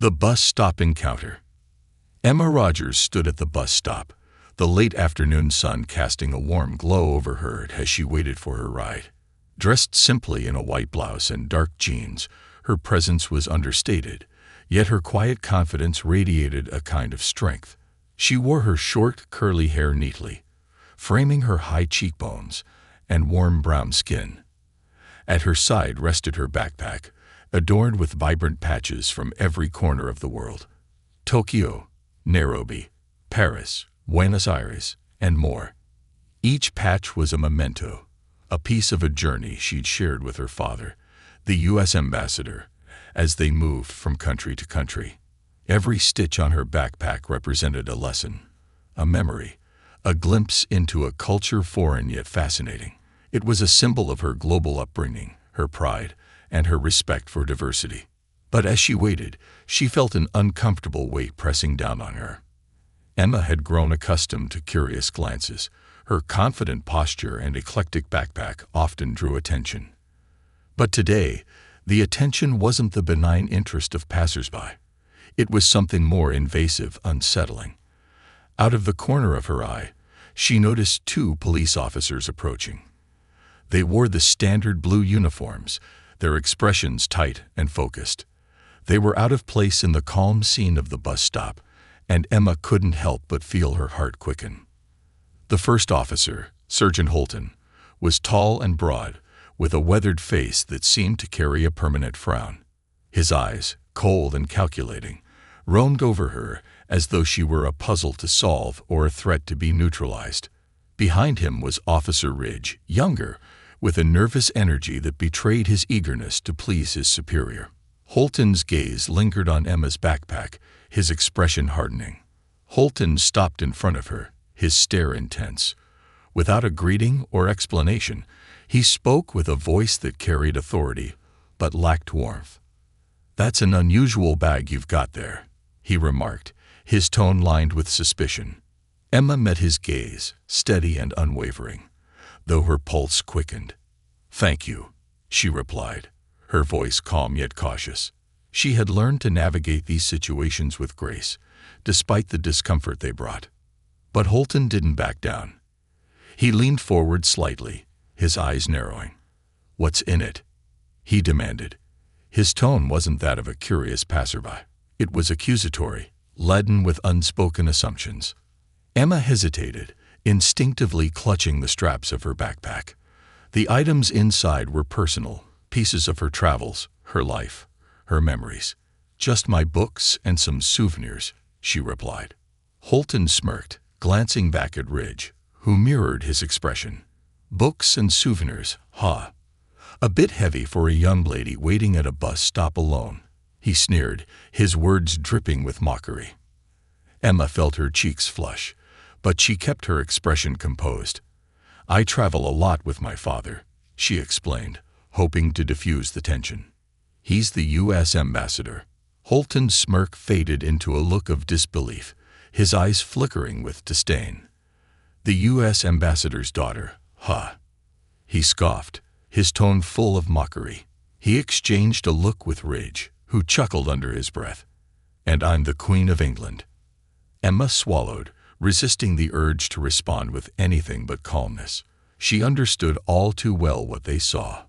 The bus stop encounter. Emma Rogers stood at the bus stop, the late afternoon sun casting a warm glow over her as she waited for her ride. Dressed simply in a white blouse and dark jeans, her presence was understated, yet her quiet confidence radiated a kind of strength. She wore her short, curly hair neatly, framing her high cheekbones and warm brown skin. At her side rested her backpack, adorned with vibrant patches from every corner of the world. Tokyo, Nairobi, Paris, Buenos Aires, and more. Each patch was a memento, a piece of a journey she'd shared with her father, the U.S. ambassador, as they moved from country to country. Every stitch on her backpack represented a lesson, a memory, a glimpse into a culture foreign yet fascinating. It was a symbol of her global upbringing, her pride, and her respect for diversity. But as she waited, she felt an uncomfortable weight pressing down on her. Emma had grown accustomed to curious glances. Her confident posture and eclectic backpack often drew attention. But today, the attention wasn't the benign interest of passersby. It was something more invasive, unsettling. Out of the corner of her eye, she noticed two police officers approaching. They wore the standard blue uniforms, their expressions tight and focused. They were out of place in the calm scene of the bus stop, and Emma couldn't help but feel her heart quicken. The first officer, Sergeant Holton, was tall and broad, with a weathered face that seemed to carry a permanent frown. His eyes, cold and calculating, roamed over her as though she were a puzzle to solve or a threat to be neutralized. Behind him was Officer Ridge, younger, with a nervous energy that betrayed his eagerness to please his superior. Holton's gaze lingered on Emma's backpack, his expression hardening. Holton stopped in front of her, his stare intense. Without a greeting or explanation, he spoke with a voice that carried authority, but lacked warmth. "That's an unusual bag you've got there," he remarked, his tone lined with suspicion. Emma met his gaze, steady and unwavering, though her pulse quickened. "Thank you," she replied, her voice calm yet cautious. She had learned to navigate these situations with grace, despite the discomfort they brought. But Holton didn't back down. He leaned forward slightly, his eyes narrowing. "What's in it?" he demanded. His tone wasn't that of a curious passerby. It was accusatory, laden with unspoken assumptions. Emma hesitated, instinctively clutching the straps of her backpack. The items inside were personal, pieces of her travels, her life, her memories. "Just my books and some souvenirs," she replied. Holton smirked, glancing back at Ridge, who mirrored his expression. "Books and souvenirs, huh? A bit heavy for a young lady waiting at a bus stop alone," he sneered, his words dripping with mockery. Emma felt her cheeks flush, but she kept her expression composed. "I travel a lot with my father," she explained, hoping to diffuse the tension. "He's the U.S. ambassador." Holton's smirk faded into a look of disbelief, his eyes flickering with disdain. "The U.S. ambassador's daughter, huh?" he scoffed, his tone full of mockery. He exchanged a look with Ridge, who chuckled under his breath. "And I'm the Queen of England." Emma swallowed, resisting the urge to respond with anything but calmness. She understood all too well what they saw.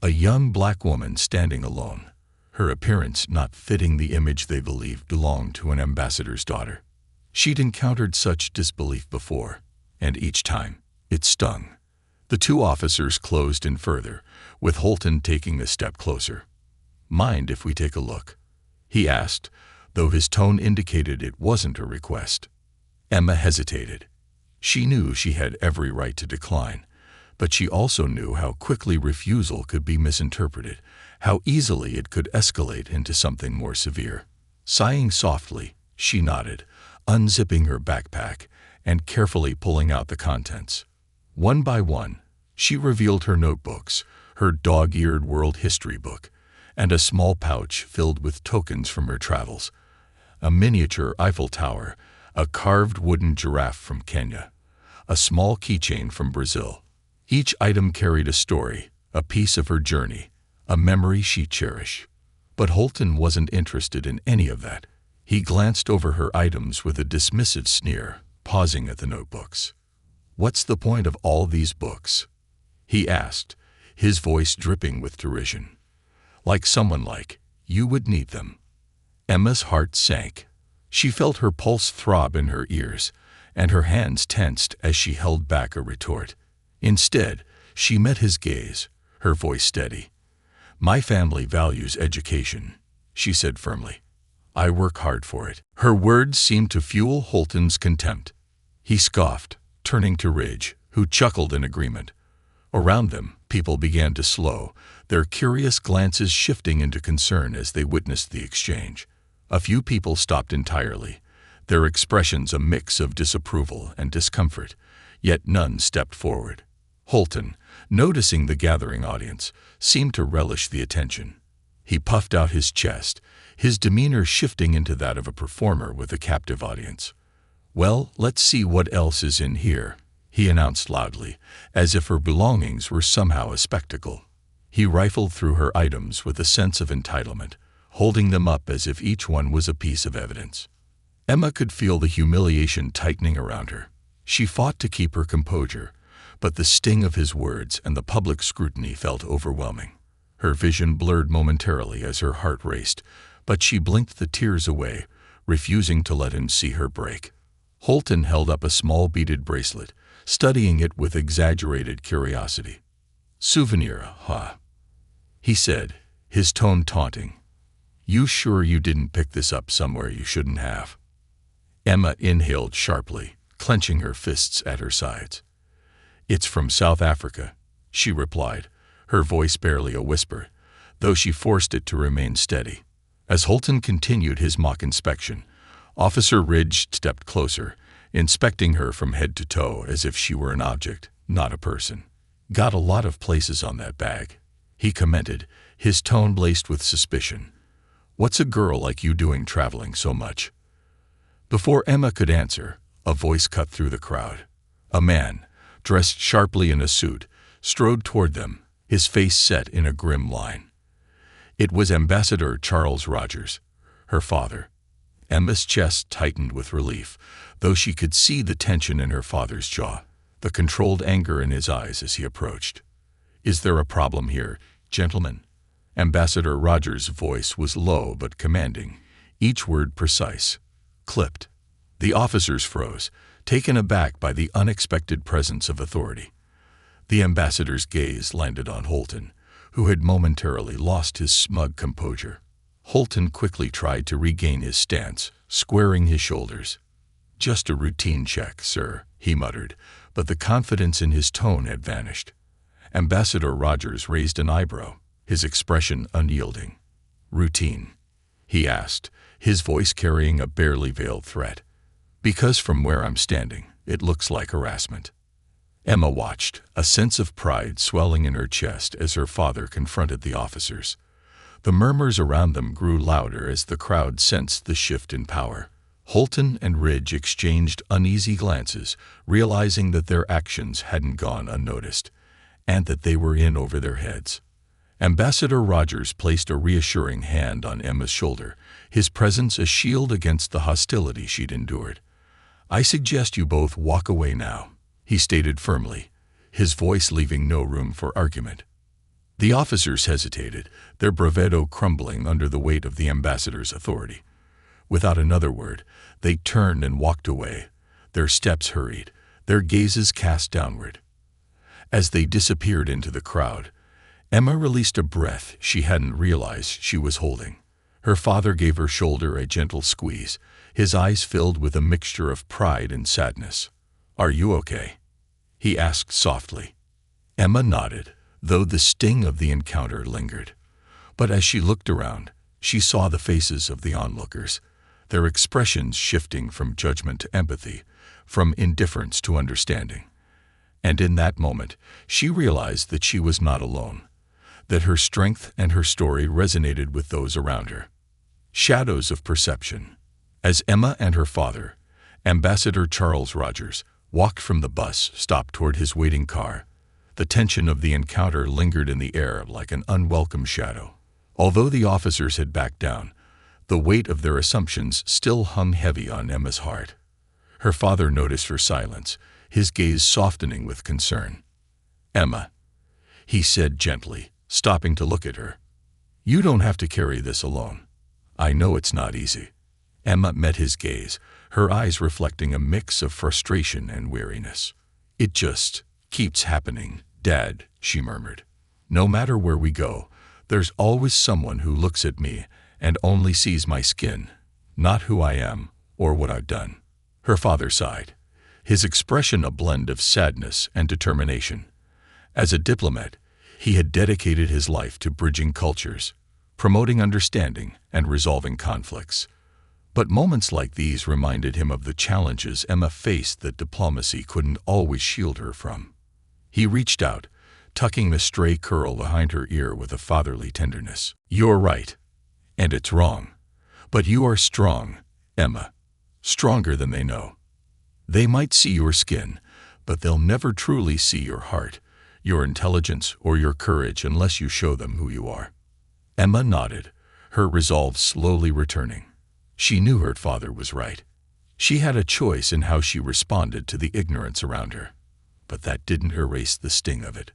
A young black woman standing alone, her appearance not fitting the image they believed belonged to an ambassador's daughter. She'd encountered such disbelief before, and each time, it stung. The two officers closed in further, with Holton taking a step closer. "Mind if we take a look?" he asked, though his tone indicated it wasn't a request. Emma hesitated. She knew she had every right to decline, but she also knew how quickly refusal could be misinterpreted, how easily it could escalate into something more severe. Sighing softly, she nodded, unzipping her backpack and carefully pulling out the contents. One by one, she revealed her notebooks, her dog-eared world history book, and a small pouch filled with tokens from her travels. A miniature Eiffel Tower, a carved wooden giraffe from Kenya, a small keychain from Brazil. Each item carried a story, a piece of her journey, a memory she cherished. But Holton wasn't interested in any of that. He glanced over her items with a dismissive sneer, pausing at the notebooks. "What's the point of all these books?" he asked, his voice dripping with derision. You would need them." Emma's heart sank. She felt her pulse throb in her ears, and her hands tensed as she held back a retort. Instead, she met his gaze, her voice steady. "My family values education," she said firmly. "I work hard for it." Her words seemed to fuel Holton's contempt. He scoffed, turning to Ridge, who chuckled in agreement. Around them, people began to slow, their curious glances shifting into concern as they witnessed the exchange. A few people stopped entirely, their expressions a mix of disapproval and discomfort, yet none stepped forward. Holton, noticing the gathering audience, seemed to relish the attention. He puffed out his chest, his demeanor shifting into that of a performer with a captive audience. "Well, let's see what else is in here," he announced loudly, as if her belongings were somehow a spectacle. He rifled through her items with a sense of entitlement, holding them up as if each one was a piece of evidence. Emma could feel the humiliation tightening around her. She fought to keep her composure, but the sting of his words and the public scrutiny felt overwhelming. Her vision blurred momentarily as her heart raced, but she blinked the tears away, refusing to let him see her break. Holton held up a small beaded bracelet, studying it with exaggerated curiosity. "Souvenir, huh?" he said, his tone taunting. "You sure you didn't pick this up somewhere you shouldn't have?" Emma inhaled sharply, clenching her fists at her sides. "It's from South Africa," she replied, her voice barely a whisper, though she forced it to remain steady. As Holton continued his mock inspection, Officer Ridge stepped closer, inspecting her from head to toe as if she were an object, not a person. "Got a lot of places on that bag," he commented, his tone laced with suspicion. "What's a girl like you doing traveling so much?" Before Emma could answer, a voice cut through the crowd. A man, dressed sharply in a suit, strode toward them, his face set in a grim line. It was Ambassador Charles Rogers, her father. Emma's chest tightened with relief, though she could see the tension in her father's jaw, the controlled anger in his eyes as he approached. "Is there a problem here, gentlemen?" Ambassador Rogers' voice was low but commanding, each word precise, clipped. The officers froze, taken aback by the unexpected presence of authority. The ambassador's gaze landed on Holton, who had momentarily lost his smug composure. Holton quickly tried to regain his stance, squaring his shoulders. "Just a routine check, sir," he muttered, but the confidence in his tone had vanished. Ambassador Rogers raised an eyebrow, his expression unyielding. "Routine?" he asked, his voice carrying a barely veiled threat. "Because from where I'm standing, it looks like harassment." Emma watched, a sense of pride swelling in her chest as her father confronted the officers. The murmurs around them grew louder as the crowd sensed the shift in power. Holton and Ridge exchanged uneasy glances, realizing that their actions hadn't gone unnoticed, and that they were in over their heads. Ambassador Rogers placed a reassuring hand on Emma's shoulder, his presence a shield against the hostility she'd endured. "I suggest you both walk away now," he stated firmly, his voice leaving no room for argument. The officers hesitated, their bravado crumbling under the weight of the ambassador's authority. Without another word, they turned and walked away, their steps hurried, their gazes cast downward. As they disappeared into the crowd, Emma released a breath she hadn't realized she was holding. Her father gave her shoulder a gentle squeeze, his eyes filled with a mixture of pride and sadness. "Are you okay?" he asked softly. Emma nodded, though the sting of the encounter lingered. But as she looked around, she saw the faces of the onlookers, their expressions shifting from judgment to empathy, from indifference to understanding. And in that moment, she realized that she was not alone, that her strength and her story resonated with those around her. Shadows of perception. As Emma and her father, Ambassador Charles Rogers, walked from the bus stop toward his waiting car, the tension of the encounter lingered in the air like an unwelcome shadow. Although the officers had backed down, the weight of their assumptions still hung heavy on Emma's heart. Her father noticed her silence, his gaze softening with concern. "Emma," he said gently, stopping to look at her. "You don't have to carry this alone. I know it's not easy." Emma met his gaze, her eyes reflecting a mix of frustration and weariness. "It just keeps happening, Dad," she murmured. "No matter where we go, there's always someone who looks at me and only sees my skin, not who I am or what I've done." Her father sighed, his expression a blend of sadness and determination. As a diplomat, he had dedicated his life to bridging cultures, promoting understanding and resolving conflicts. But moments like these reminded him of the challenges Emma faced that diplomacy couldn't always shield her from. He reached out, tucking the stray curl behind her ear with a fatherly tenderness. "You're right, and it's wrong. But you are strong, Emma. Stronger than they know. They might see your skin, but they'll never truly see your heart, your intelligence, or your courage unless you show them who you are." Emma nodded, her resolve slowly returning. She knew her father was right. She had a choice in how she responded to the ignorance around her, but that didn't erase the sting of it.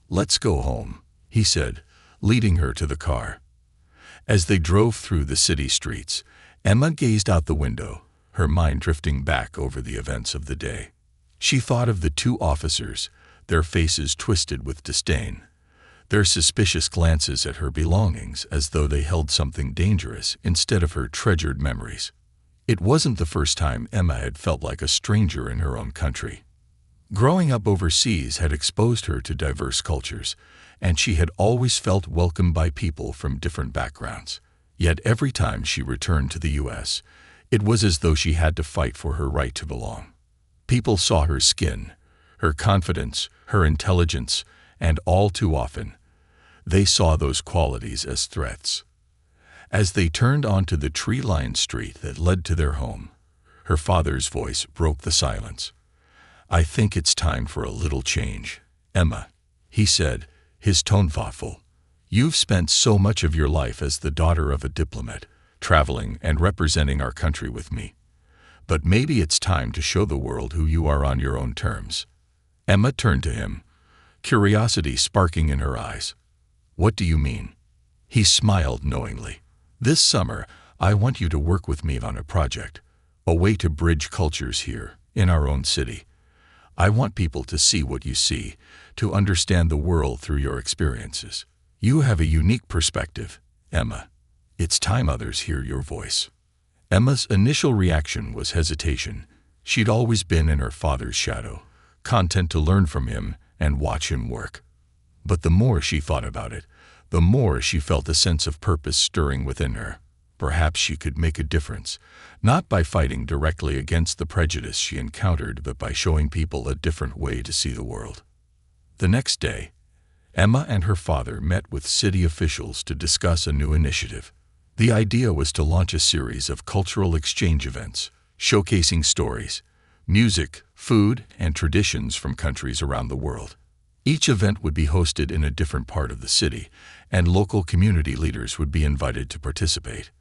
"Let's go home," he said, leading her to the car. As they drove through the city streets, Emma gazed out the window, her mind drifting back over the events of the day. She thought of the two officers, their faces twisted with disdain, their suspicious glances at her belongings as though they held something dangerous instead of her treasured memories. It wasn't the first time Emma had felt like a stranger in her own country. Growing up overseas had exposed her to diverse cultures, and she had always felt welcomed by people from different backgrounds. Yet every time she returned to the U.S., it was as though she had to fight for her right to belong. People saw her skin, her confidence, her intelligence, and all too often, they saw those qualities as threats. As they turned onto the tree-lined street that led to their home, her father's voice broke the silence. "I think it's time for a little change, Emma," he said, his tone thoughtful. "You've spent so much of your life as the daughter of a diplomat, traveling and representing our country with me. But maybe it's time to show the world who you are on your own terms." Emma turned to him, curiosity sparking in her eyes. "What do you mean?" He smiled knowingly. "This summer, I want you to work with me on a project, a way to bridge cultures here, in our own city. I want people to see what you see, to understand the world through your experiences. You have a unique perspective, Emma. It's time others hear your voice." Emma's initial reaction was hesitation. She'd always been in her father's shadow, content to learn from him and watch him work. But the more she thought about it, the more she felt a sense of purpose stirring within her. Perhaps she could make a difference, not by fighting directly against the prejudice she encountered, but by showing people a different way to see the world. The next day, Emma and her father met with city officials to discuss a new initiative. The idea was to launch a series of cultural exchange events, showcasing stories, music, food, and traditions from countries around the world. Each event would be hosted in a different part of the city, and local community leaders would be invited to participate.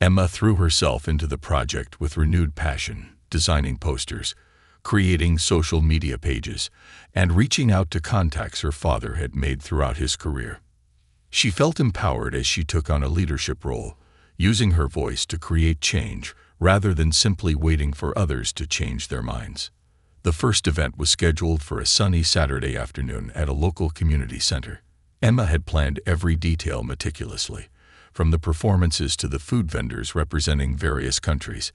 Emma threw herself into the project with renewed passion, designing posters, creating social media pages, and reaching out to contacts her father had made throughout his career. She felt empowered as she took on a leadership role, using her voice to create change rather than simply waiting for others to change their minds. The first event was scheduled for a sunny Saturday afternoon at a local community center. Emma had planned every detail meticulously, from the performances to the food vendors representing various countries,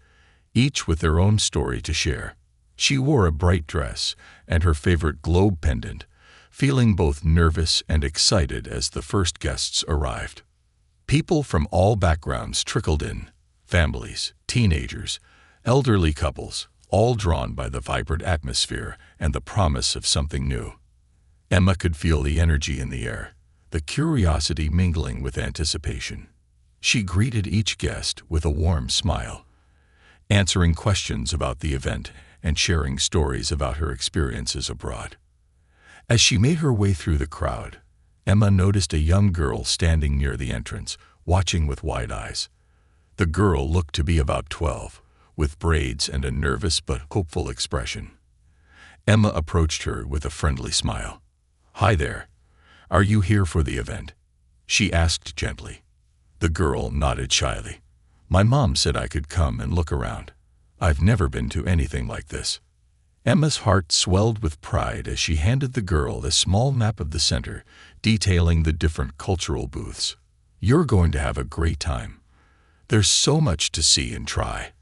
each with their own story to share. She wore a bright dress and her favorite globe pendant, feeling both nervous and excited as the first guests arrived. People from all backgrounds trickled in, families, teenagers, elderly couples, all drawn by the vibrant atmosphere and the promise of something new. Emma could feel the energy in the air, the curiosity mingling with anticipation. She greeted each guest with a warm smile, answering questions about the event and sharing stories about her experiences abroad. As she made her way through the crowd, Emma noticed a young girl standing near the entrance, watching with wide eyes. The girl looked to be about 12, with braids and a nervous but hopeful expression. Emma approached her with a friendly smile. "Hi there. Are you here for the event?" she asked gently. The girl nodded shyly. "My mom said I could come and look around. I've never been to anything like this." Emma's heart swelled with pride as she handed the girl a small map of the center, detailing the different cultural booths. "You're going to have a great time. There's so much to see and try.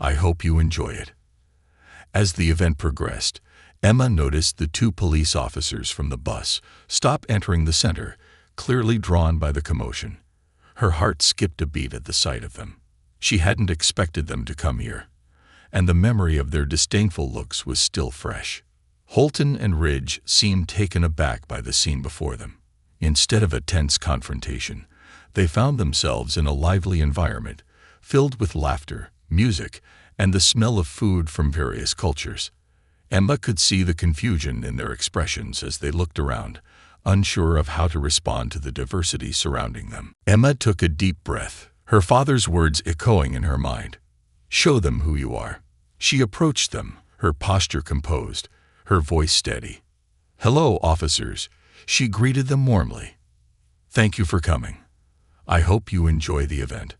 I hope you enjoy it." As the event progressed, Emma noticed the 2 police officers from the bus stop entering the center, clearly drawn by the commotion. Her heart skipped a beat at the sight of them. She hadn't expected them to come here, and the memory of their disdainful looks was still fresh. Holton and Ridge seemed taken aback by the scene before them. Instead of a tense confrontation, they found themselves in a lively environment, filled with laughter, music, and the smell of food from various cultures. Emma could see the confusion in their expressions as they looked around, unsure of how to respond to the diversity surrounding them. Emma took a deep breath, her father's words echoing in her mind. "Show them who you are." She approached them, her posture composed, her voice steady. "Hello, officers," she greeted them warmly. "Thank you for coming. I hope you enjoy the event."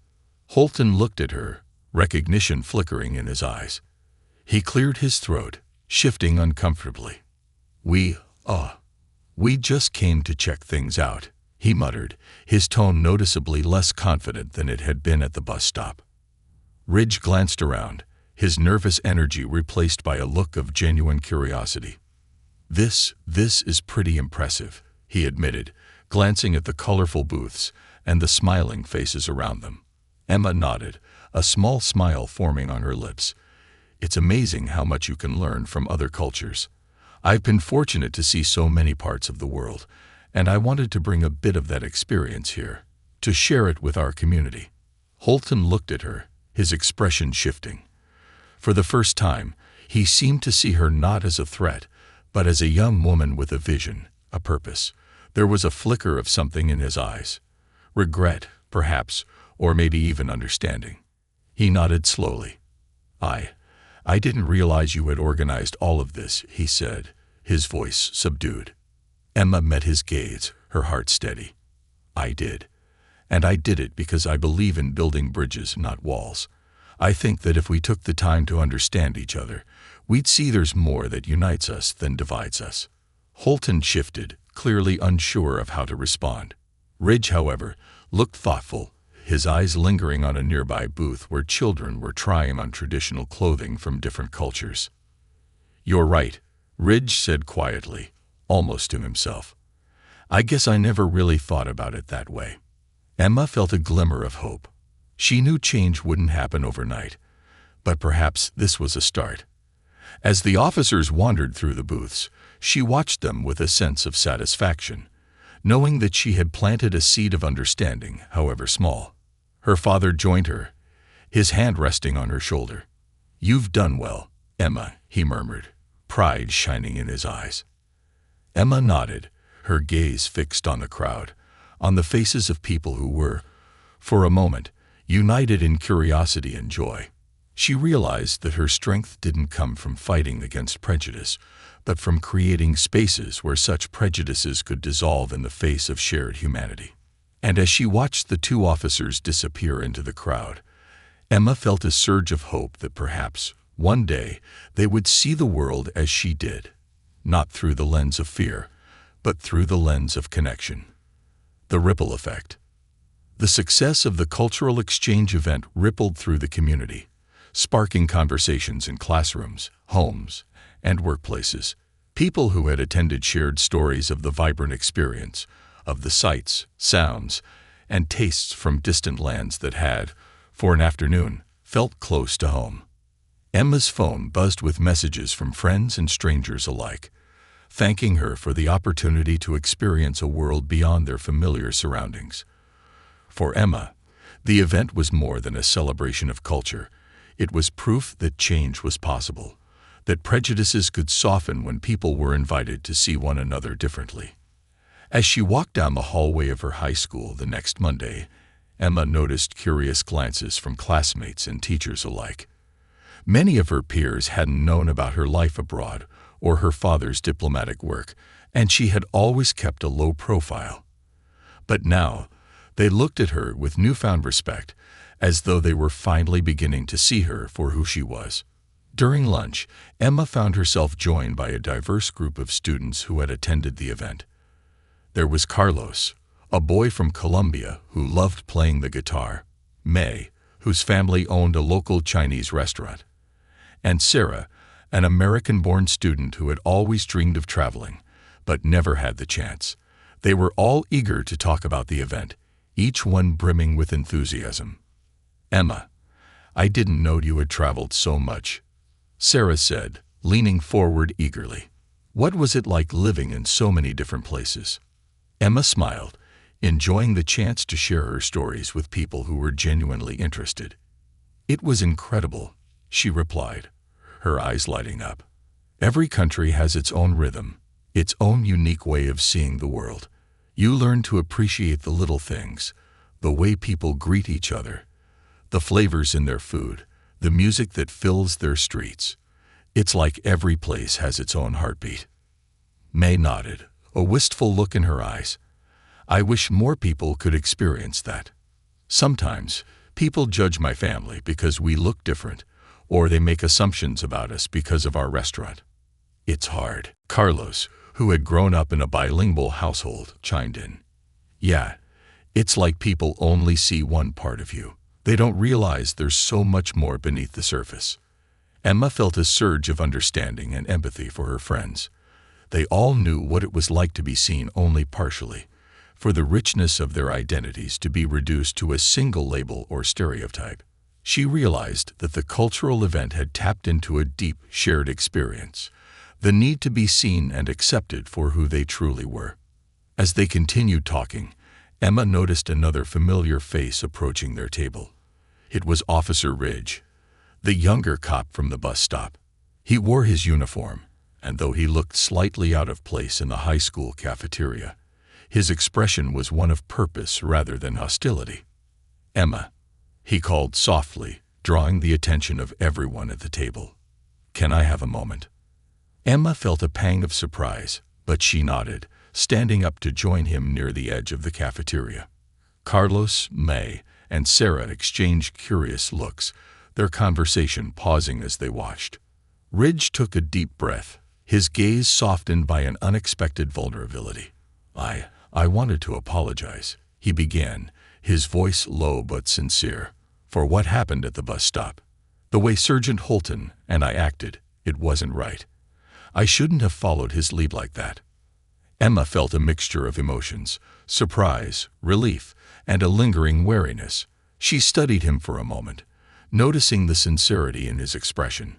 Holton looked at her, recognition flickering in his eyes. He cleared his throat, shifting uncomfortably. We just came to check things out," he muttered, his tone noticeably less confident than it had been at the bus stop. Ridge glanced around, his nervous energy replaced by a look of genuine curiosity. This is pretty impressive," he admitted, glancing at the colorful booths and the smiling faces around them. Emma nodded, a small smile forming on her lips. "It's amazing how much you can learn from other cultures. I've been fortunate to see so many parts of the world, and I wanted to bring a bit of that experience here, to share it with our community." Holton looked at her, his expression shifting. For the first time, he seemed to see her not as a threat, but as a young woman with a vision, a purpose. There was a flicker of something in his eyes. Regret, perhaps, or maybe even understanding. He nodded slowly. I didn't realize you had organized all of this," he said, his voice subdued. Emma met his gaze, her heart steady. "I did. And I did it because I believe in building bridges, not walls. I think that if we took the time to understand each other, we'd see there's more that unites us than divides us." Holton shifted, clearly unsure of how to respond. Ridge, however, looked thoughtful, his eyes lingering on a nearby booth where children were trying on traditional clothing from different cultures. "You're right," Ridge said quietly, almost to himself. "I guess I never really thought about it that way." Emma felt a glimmer of hope. She knew change wouldn't happen overnight, but perhaps this was a start. As the officers wandered through the booths, she watched them with a sense of satisfaction, knowing that she had planted a seed of understanding, however small. Her father joined her, his hand resting on her shoulder. "You've done well, Emma," he murmured, pride shining in his eyes. Emma nodded, her gaze fixed on the crowd, on the faces of people who were, for a moment, united in curiosity and joy. She realized that her strength didn't come from fighting against prejudice, but from creating spaces where such prejudices could dissolve in the face of shared humanity. And as she watched the 2 officers disappear into the crowd, Emma felt a surge of hope that perhaps, one day, they would see the world as she did, not through the lens of fear, but through the lens of connection. The ripple effect. The success of the cultural exchange event rippled through the community, sparking conversations in classrooms, homes, and workplaces. People who had attended shared stories of the vibrant experience, of the sights, sounds, and tastes from distant lands that had, for an afternoon, felt close to home. Emma's phone buzzed with messages from friends and strangers alike, thanking her for the opportunity to experience a world beyond their familiar surroundings. For Emma, the event was more than a celebration of culture. It was proof that change was possible, that prejudices could soften when people were invited to see one another differently. As she walked down the hallway of her high school the next Monday, Emma noticed curious glances from classmates and teachers alike. Many of her peers hadn't known about her life abroad or her father's diplomatic work, and she had always kept a low profile. But now, they looked at her with newfound respect, as though they were finally beginning to see her for who she was. During lunch, Emma found herself joined by a diverse group of students who had attended the event. There was Carlos, a boy from Colombia who loved playing the guitar, May, whose family owned a local Chinese restaurant, and Sarah, an American-born student who had always dreamed of traveling, but never had the chance. They were all eager to talk about the event, each one brimming with enthusiasm. "Emma, I didn't know you had traveled so much," Sarah said, leaning forward eagerly. "What was it like living in so many different places?" Emma smiled, enjoying the chance to share her stories with people who were genuinely interested. "It was incredible," she replied, her eyes lighting up. "Every country has its own rhythm, its own unique way of seeing the world. You learn to appreciate the little things, the way people greet each other, the flavors in their food, the music that fills their streets. It's like every place has its own heartbeat." May nodded, a wistful look in her eyes. "I wish more people could experience that. Sometimes, people judge my family because we look different, or they make assumptions about us because of our restaurant. It's hard." Carlos, who had grown up in a bilingual household, chimed in. "Yeah, it's like people only see one part of you. They don't realize there's so much more beneath the surface." Emma felt a surge of understanding and empathy for her friends. They all knew what it was like to be seen only partially, for the richness of their identities to be reduced to a single label or stereotype. She realized that the cultural event had tapped into a deep, shared experience, the need to be seen and accepted for who they truly were. As they continued talking, Emma noticed another familiar face approaching their table. It was Officer Ridge, the younger cop from the bus stop. He wore his uniform, and though he looked slightly out of place in the high school cafeteria, his expression was one of purpose rather than hostility. "Emma," he called softly, drawing the attention of everyone at the table. "Can I have a moment?" Emma felt a pang of surprise, but she nodded, standing up to join him near the edge of the cafeteria. Carlos, May, and Sarah exchanged curious looks, their conversation pausing as they watched. Ridge took a deep breath, his gaze softened by an unexpected vulnerability. I wanted to apologize," he began, his voice low but sincere, "for what happened at the bus stop. The way Sergeant Holton and I acted, it wasn't right. I shouldn't have followed his lead like that." Emma felt a mixture of emotions, surprise, relief, and a lingering wariness. She studied him for a moment, noticing the sincerity in his expression.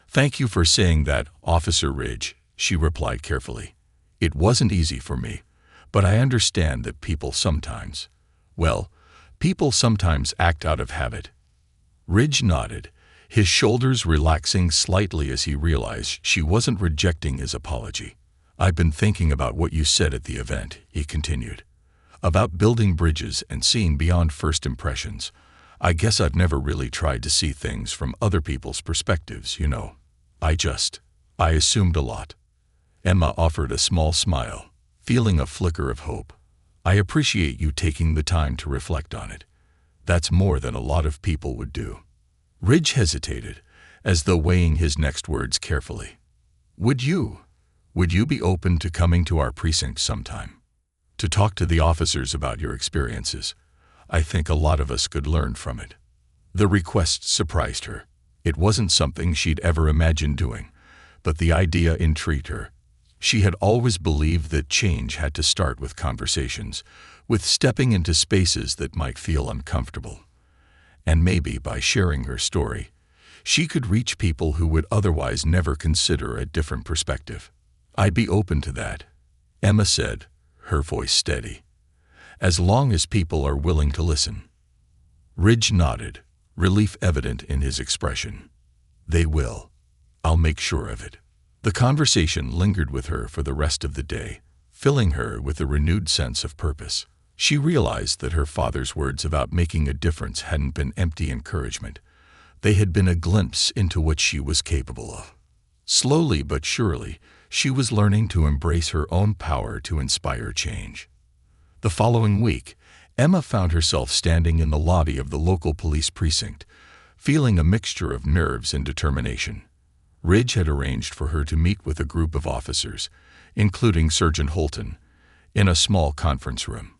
"Thank you for saying that, Officer Ridge," she replied carefully. "It wasn't easy for me, but I understand that people sometimes act out of habit." Ridge nodded, his shoulders relaxing slightly as he realized she wasn't rejecting his apology. "I've been thinking about what you said at the event," he continued, "about building bridges and seeing beyond first impressions. I guess I've never really tried to see things from other people's perspectives, you know. I assumed a lot." Emma offered a small smile, feeling a flicker of hope. "I appreciate you taking the time to reflect on it. That's more than a lot of people would do." Ridge hesitated, as though weighing his next words carefully. Would you be open to coming to our precinct sometime? To talk to the officers about your experiences? I think a lot of us could learn from it." The request surprised her. It wasn't something she'd ever imagined doing, but the idea intrigued her. She had always believed that change had to start with conversations, with stepping into spaces that might feel uncomfortable. And maybe by sharing her story, she could reach people who would otherwise never consider a different perspective. "I'd be open to that," Emma said, her voice steady, "as long as people are willing to listen." Ridge nodded, relief evident in his expression. "They will. I'll make sure of it." The conversation lingered with her for the rest of the day, filling her with a renewed sense of purpose. She realized that her father's words about making a difference hadn't been empty encouragement. They had been a glimpse into what she was capable of. Slowly but surely, she was learning to embrace her own power to inspire change. The following week, Emma found herself standing in the lobby of the local police precinct, feeling a mixture of nerves and determination. Ridge had arranged for her to meet with a group of officers, including Sergeant Holton, in a small conference room.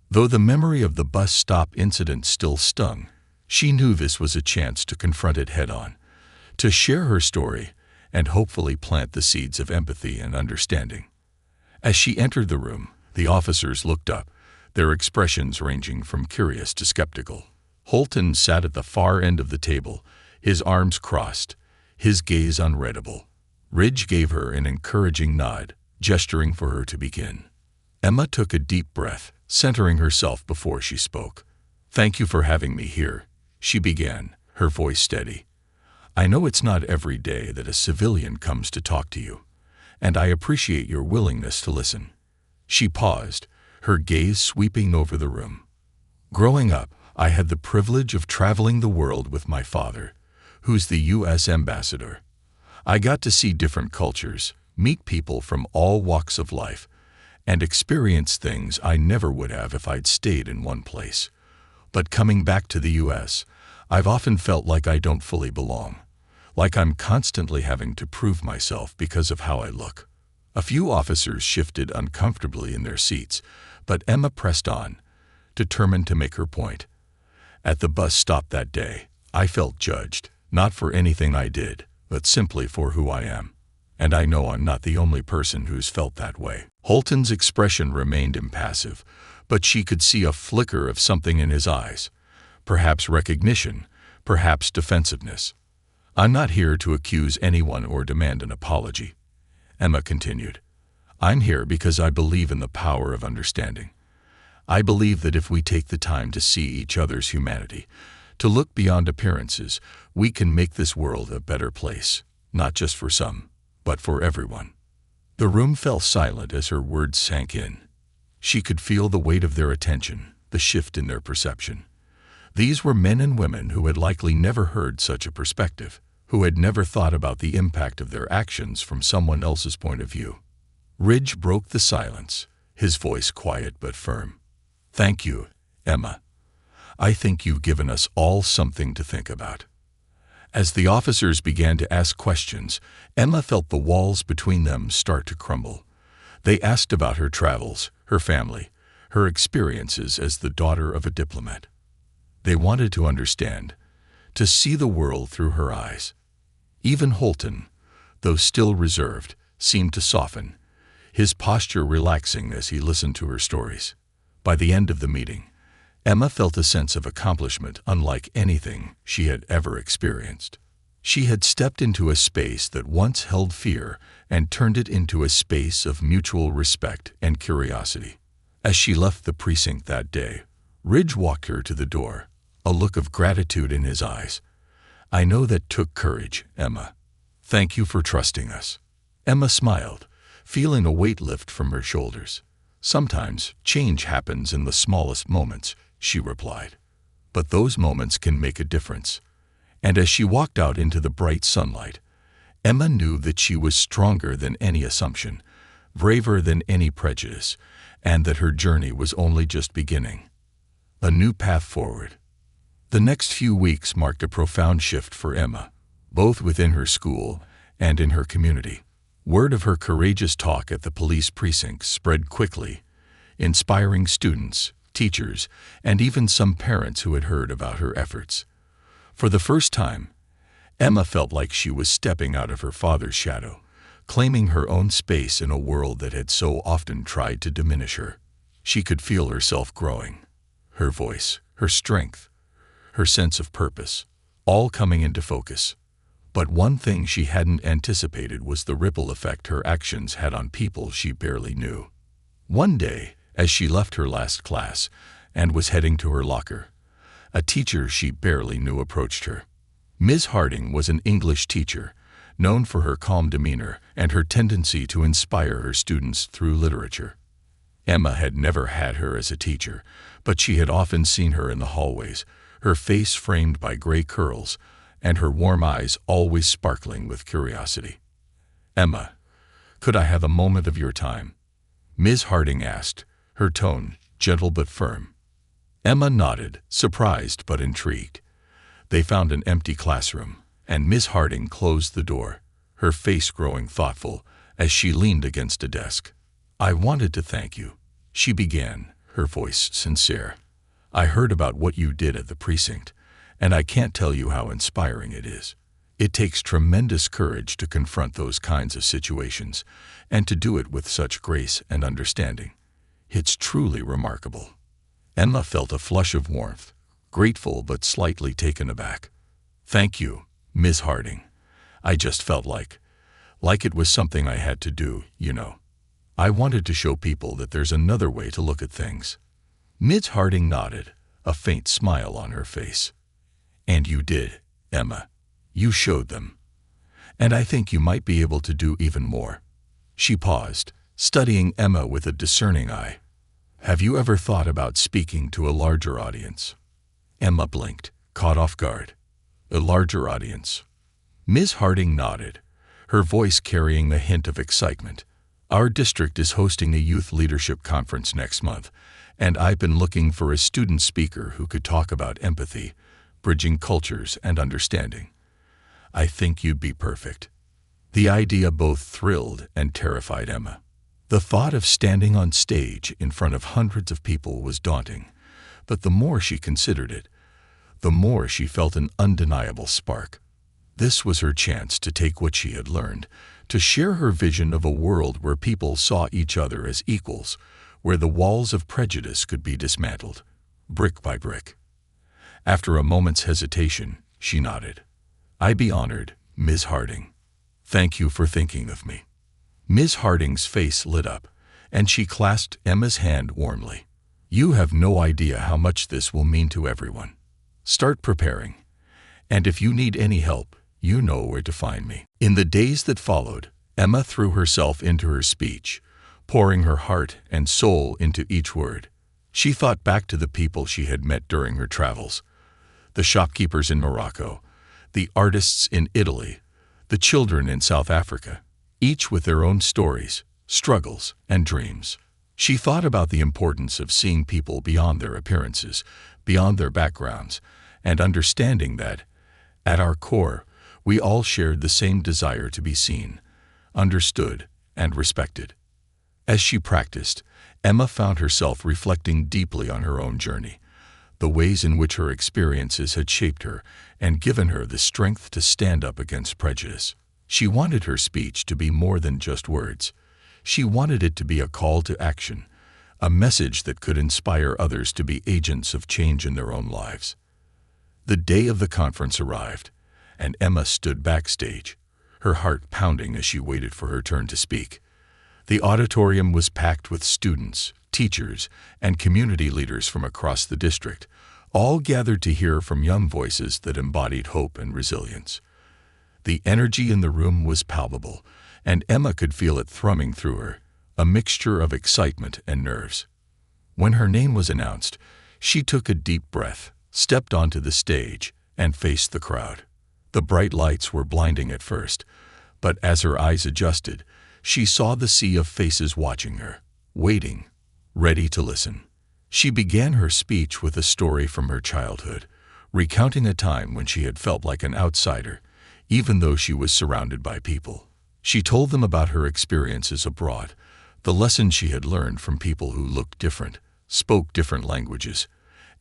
Though the memory of the bus stop incident still stung, she knew this was a chance to confront it head-on, to share her story, and hopefully plant the seeds of empathy and understanding. As she entered the room, the officers looked up, their expressions ranging from curious to skeptical. Holton sat at the far end of the table, his arms crossed, his gaze unreadable. Ridge gave her an encouraging nod, gesturing for her to begin. Emma took a deep breath, centering herself before she spoke. "Thank you for having me here," she began, her voice steady. "I know it's not every day that a civilian comes to talk to you, and I appreciate your willingness to listen." She paused, her gaze sweeping over the room. "Growing up, I had the privilege of traveling the world with my father, who's the U.S. ambassador. I got to see different cultures, meet people from all walks of life, and experience things I never would have if I'd stayed in one place. But coming back to the U.S., I've often felt like I don't fully belong, like I'm constantly having to prove myself because of how I look." A few officers shifted uncomfortably in their seats, but Emma pressed on, determined to make her point. "At the bus stop that day, I felt judged, not for anything I did, but simply for who I am. And I know I'm not the only person who's felt that way." Holton's expression remained impassive, but she could see a flicker of something in his eyes. Perhaps recognition, perhaps defensiveness. "I'm not here to accuse anyone or demand an apology," Emma continued. "I'm here because I believe in the power of understanding. I believe that if we take the time to see each other's humanity, to look beyond appearances, we can make this world a better place, not just for some, but for everyone." The room fell silent as her words sank in. She could feel the weight of their attention, the shift in their perception. These were men and women who had likely never heard such a perspective, who had never thought about the impact of their actions from someone else's point of view. Ridge broke the silence, his voice quiet but firm. "Thank you, Emma. I think you've given us all something to think about." As the officers began to ask questions, Emma felt the walls between them start to crumble. They asked about her travels, her family, her experiences as the daughter of a diplomat. They wanted to understand, to see the world through her eyes. Even Holton, though still reserved, seemed to soften, his posture relaxing as he listened to her stories. By the end of the meeting, Emma felt a sense of accomplishment unlike anything she had ever experienced. She had stepped into a space that once held fear and turned it into a space of mutual respect and curiosity. As she left the precinct that day, Ridge walked her to the door, a look of gratitude in his eyes. "I know that took courage, Emma. Thank you for trusting us." Emma smiled, feeling a weight lift from her shoulders. "Sometimes change happens in the smallest moments," she replied. "But those moments can make a difference." And as she walked out into the bright sunlight, Emma knew that she was stronger than any assumption, braver than any prejudice, and that her journey was only just beginning. A new path forward. The next few weeks marked a profound shift for Emma, both within her school and in her community. Word of her courageous talk at the police precinct spread quickly, inspiring students, teachers, and even some parents who had heard about her efforts. For the first time, Emma felt like she was stepping out of her father's shadow, claiming her own space in a world that had so often tried to diminish her. She could feel herself growing, her voice, her strength, her sense of purpose, all coming into focus. But one thing she hadn't anticipated was the ripple effect her actions had on people she barely knew. One day, as she left her last class and was heading to her locker, a teacher she barely knew approached her. Ms. Harding was an English teacher, known for her calm demeanor and her tendency to inspire her students through literature. Emma had never had her as a teacher, but she had often seen her in the hallways, her face framed by gray curls, and her warm eyes always sparkling with curiosity. "Emma, could I have a moment of your time?" Ms. Harding asked, her tone gentle but firm. Emma nodded, surprised but intrigued. They found an empty classroom, and Ms. Harding closed the door, her face growing thoughtful as she leaned against a desk. "I wanted to thank you," she began, her voice sincere. "I heard about what you did at the precinct, and I can't tell you how inspiring it is. It takes tremendous courage to confront those kinds of situations, and to do it with such grace and understanding. It's truly remarkable." Emma felt a flush of warmth, grateful but slightly taken aback. "Thank you, Ms. Harding. I just felt like it was something I had to do, you know. I wanted to show people that there's another way to look at things." Ms. Harding nodded, a faint smile on her face. "And you did, Emma. You showed them. And I think you might be able to do even more." She paused, studying Emma with a discerning eye. "Have you ever thought about speaking to a larger audience?" Emma blinked, caught off guard. "A larger audience?" Ms. Harding nodded, her voice carrying a hint of excitement. "Our district is hosting a youth leadership conference next month, and I've been looking for a student speaker who could talk about empathy, bridging cultures, and understanding. I think you'd be perfect." The idea both thrilled and terrified Emma. The thought of standing on stage in front of hundreds of people was daunting, but the more she considered it, the more she felt an undeniable spark. This was her chance to take what she had learned, to share her vision of a world where people saw each other as equals, where the walls of prejudice could be dismantled, brick by brick. After a moment's hesitation, she nodded. "I'd be honored, Ms. Harding. Thank you for thinking of me." Ms. Harding's face lit up, and she clasped Emma's hand warmly. "You have no idea how much this will mean to everyone. Start preparing. And if you need any help, you know where to find me." In the days that followed, Emma threw herself into her speech, pouring her heart and soul into each word. She thought back to the people she had met during her travels, the shopkeepers in Morocco, the artists in Italy, the children in South Africa, each with their own stories, struggles, and dreams. She thought about the importance of seeing people beyond their appearances, beyond their backgrounds, and understanding that, at our core, we all shared the same desire to be seen, understood, and respected. As she practiced, Emma found herself reflecting deeply on her own journey, the ways in which her experiences had shaped her and given her the strength to stand up against prejudice. She wanted her speech to be more than just words. She wanted it to be a call to action, a message that could inspire others to be agents of change in their own lives. The day of the conference arrived, and Emma stood backstage, her heart pounding as she waited for her turn to speak. The auditorium was packed with students, teachers, and community leaders from across the district, all gathered to hear from young voices that embodied hope and resilience. The energy in the room was palpable, and Emma could feel it thrumming through her, a mixture of excitement and nerves. When her name was announced, she took a deep breath, stepped onto the stage, and faced the crowd. The bright lights were blinding at first, but as her eyes adjusted, she saw the sea of faces watching her, waiting, ready to listen. She began her speech with a story from her childhood, recounting a time when she had felt like an outsider, even though she was surrounded by people. She told them about her experiences abroad, the lessons she had learned from people who looked different, spoke different languages,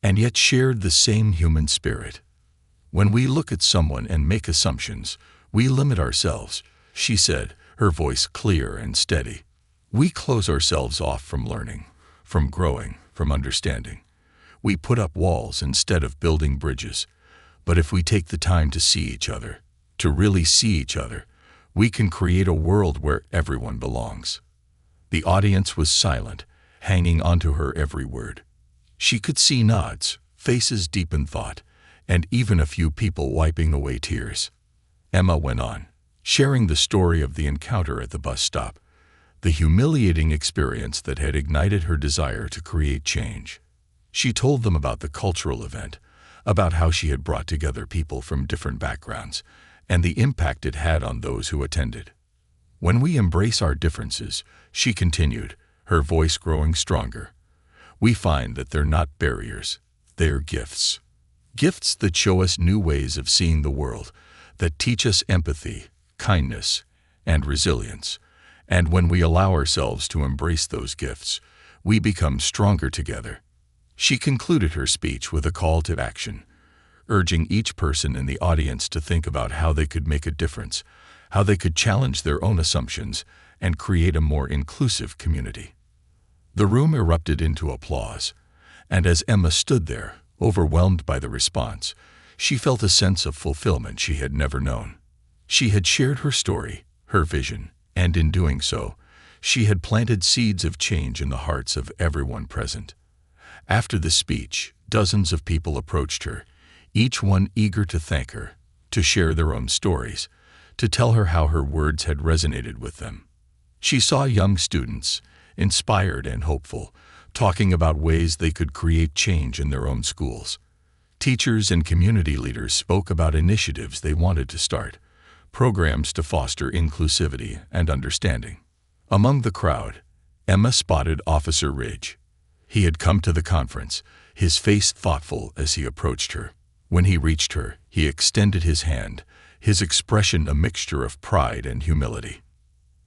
and yet shared the same human spirit. "When we look at someone and make assumptions, we limit ourselves," she said, her voice clear and steady. "We close ourselves off from learning, from growing, from understanding. We put up walls instead of building bridges. But if we take the time to see each other, to really see each other, we can create a world where everyone belongs." The audience was silent, hanging onto her every word. She could see nods, faces deep in thought, and even a few people wiping away tears. Emma went on. sharing the story of the encounter at the bus stop, the humiliating experience that had ignited her desire to create change. She told them about the cultural event, about how she had brought together people from different backgrounds, and the impact it had on those who attended. When we embrace our differences, she continued, her voice growing stronger, we find that they're not barriers, they're gifts. Gifts that show us new ways of seeing the world, that teach us empathy, kindness, and resilience. And when we allow ourselves to embrace those gifts, we become stronger together. She concluded her speech with a call to action, urging each person in the audience to think about how they could make a difference, how they could challenge their own assumptions, and create a more inclusive community. The room erupted into applause, and as Emma stood there, overwhelmed by the response, she felt a sense of fulfillment she had never known. She had shared her story, her vision, and in doing so, she had planted seeds of change in the hearts of everyone present. After the speech, dozens of people approached her, each one eager to thank her, to share their own stories, to tell her how her words had resonated with them. She saw young students, inspired and hopeful, talking about ways they could create change in their own schools. Teachers and community leaders spoke about initiatives they wanted to start, programs to foster inclusivity and understanding. Among the crowd, Emma spotted Officer Ridge. He had come to the conference, his face thoughtful as he approached her. When he reached her, he extended his hand, his expression a mixture of pride and humility.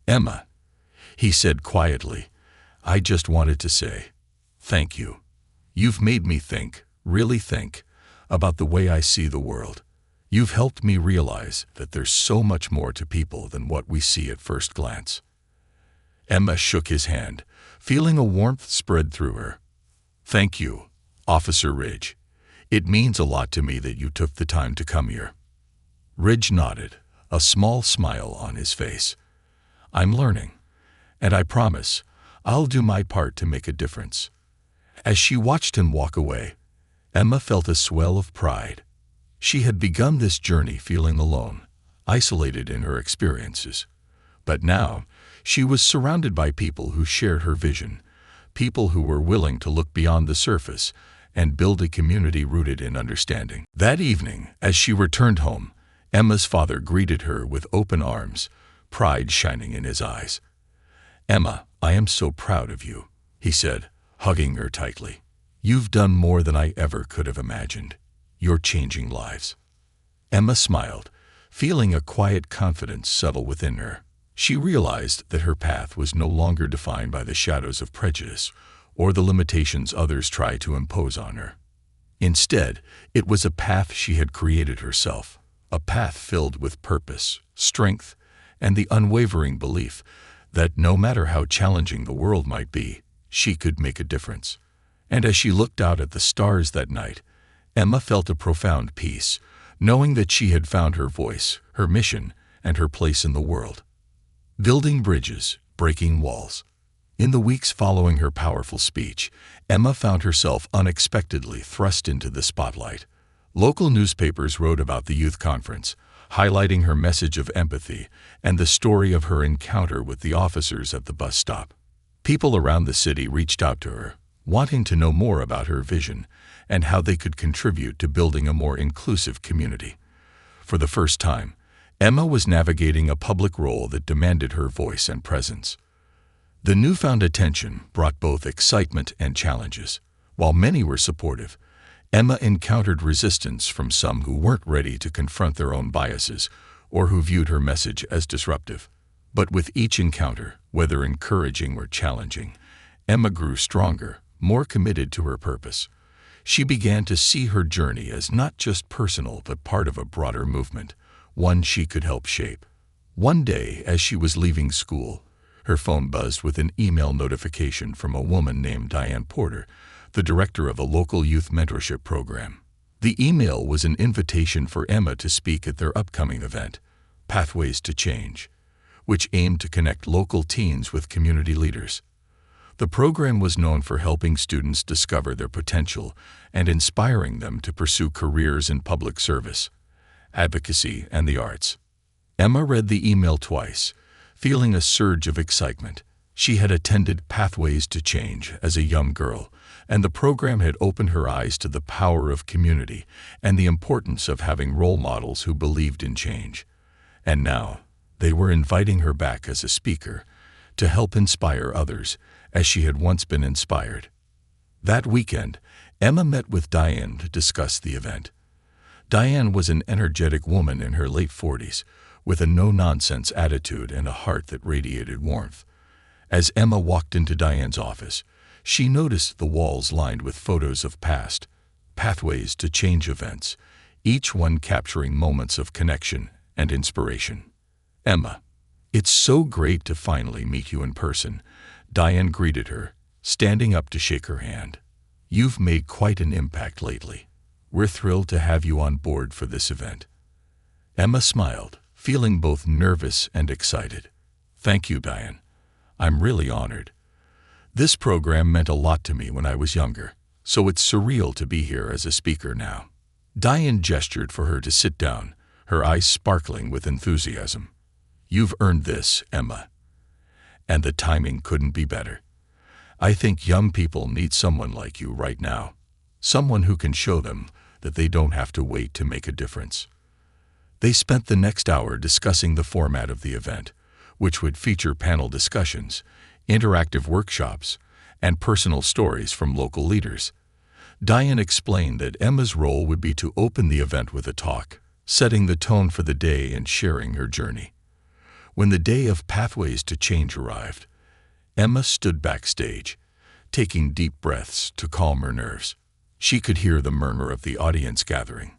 "Emma," he said quietly, "I just wanted to say, thank you. You've made me think, really think, about the way I see the world. You've helped me realize that there's so much more to people than what we see at first glance." Emma shook his hand, feeling a warmth spread through her. "Thank you, Officer Ridge. It means a lot to me that you took the time to come here." Ridge nodded, a small smile on his face. "I'm learning, and I promise I'll do my part to make a difference." As she watched him walk away, Emma felt a swell of pride. She had begun this journey feeling alone, isolated in her experiences. But now, she was surrounded by people who shared her vision, people who were willing to look beyond the surface and build a community rooted in understanding. That evening, as she returned home, Emma's father greeted her with open arms, pride shining in his eyes. "Emma, I am so proud of you," he said, hugging her tightly. "You've done more than I ever could have imagined. You're changing lives." Emma smiled, feeling a quiet confidence settle within her. She realized that her path was no longer defined by the shadows of prejudice or the limitations others try to impose on her. Instead, it was a path she had created herself, a path filled with purpose, strength, and the unwavering belief that no matter how challenging the world might be, she could make a difference. And as she looked out at the stars that night, Emma felt a profound peace, knowing that she had found her voice, her mission, and her place in the world. Building bridges, breaking walls. In the weeks following her powerful speech, Emma found herself unexpectedly thrust into the spotlight. Local newspapers wrote about the youth conference, highlighting her message of empathy and the story of her encounter with the officers at the bus stop. People around the city reached out to her, wanting to know more about her vision and how they could contribute to building a more inclusive community. For the first time, Emma was navigating a public role that demanded her voice and presence. The newfound attention brought both excitement and challenges. While many were supportive, Emma encountered resistance from some who weren't ready to confront their own biases or who viewed her message as disruptive. But with each encounter, whether encouraging or challenging, Emma grew stronger, more committed to her purpose. She began to see her journey as not just personal but part of a broader movement, one she could help shape. One day, as she was leaving school, her phone buzzed with an email notification from a woman named Diane Porter, the director of a local youth mentorship program. The email was an invitation for Emma to speak at their upcoming event, Pathways to Change, which aimed to connect local teens with community leaders. The program was known for helping students discover their potential and inspiring them to pursue careers in public service, advocacy, and the arts. Emma read the email twice, feeling a surge of excitement. She had attended Pathways to Change as a young girl, and the program had opened her eyes to the power of community and the importance of having role models who believed in change. And now, they were inviting her back as a speaker to help inspire others as she had once been inspired. That weekend, Emma met with Diane to discuss the event. Diane was an energetic woman in her late 40s, with a no-nonsense attitude and a heart that radiated warmth. As Emma walked into Diane's office, she noticed the walls lined with photos of past Pathways to Change events, each one capturing moments of connection and inspiration. "Emma, it's so great to finally meet you in person," Diane greeted her, standing up to shake her hand. "You've made quite an impact lately. We're thrilled to have you on board for this event." Emma smiled, feeling both nervous and excited. "Thank you, Diane. I'm really honored. This program meant a lot to me when I was younger, so it's surreal to be here as a speaker now." Diane gestured for her to sit down, her eyes sparkling with enthusiasm. "You've earned this, Emma. And the timing couldn't be better. I think young people need someone like you right now, someone who can show them that they don't have to wait to make a difference." They spent the next hour discussing the format of the event, which would feature panel discussions, interactive workshops, and personal stories from local leaders. Diane explained that Emma's role would be to open the event with a talk, setting the tone for the day and sharing her journey. When the day of Pathways to Change arrived, Emma stood backstage, taking deep breaths to calm her nerves. She could hear the murmur of the audience gathering,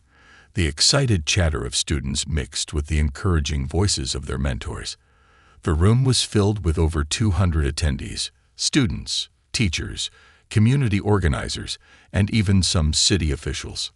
the excited chatter of students mixed with the encouraging voices of their mentors. The room was filled with over 200 attendees, students, teachers, community organizers, and even some city officials.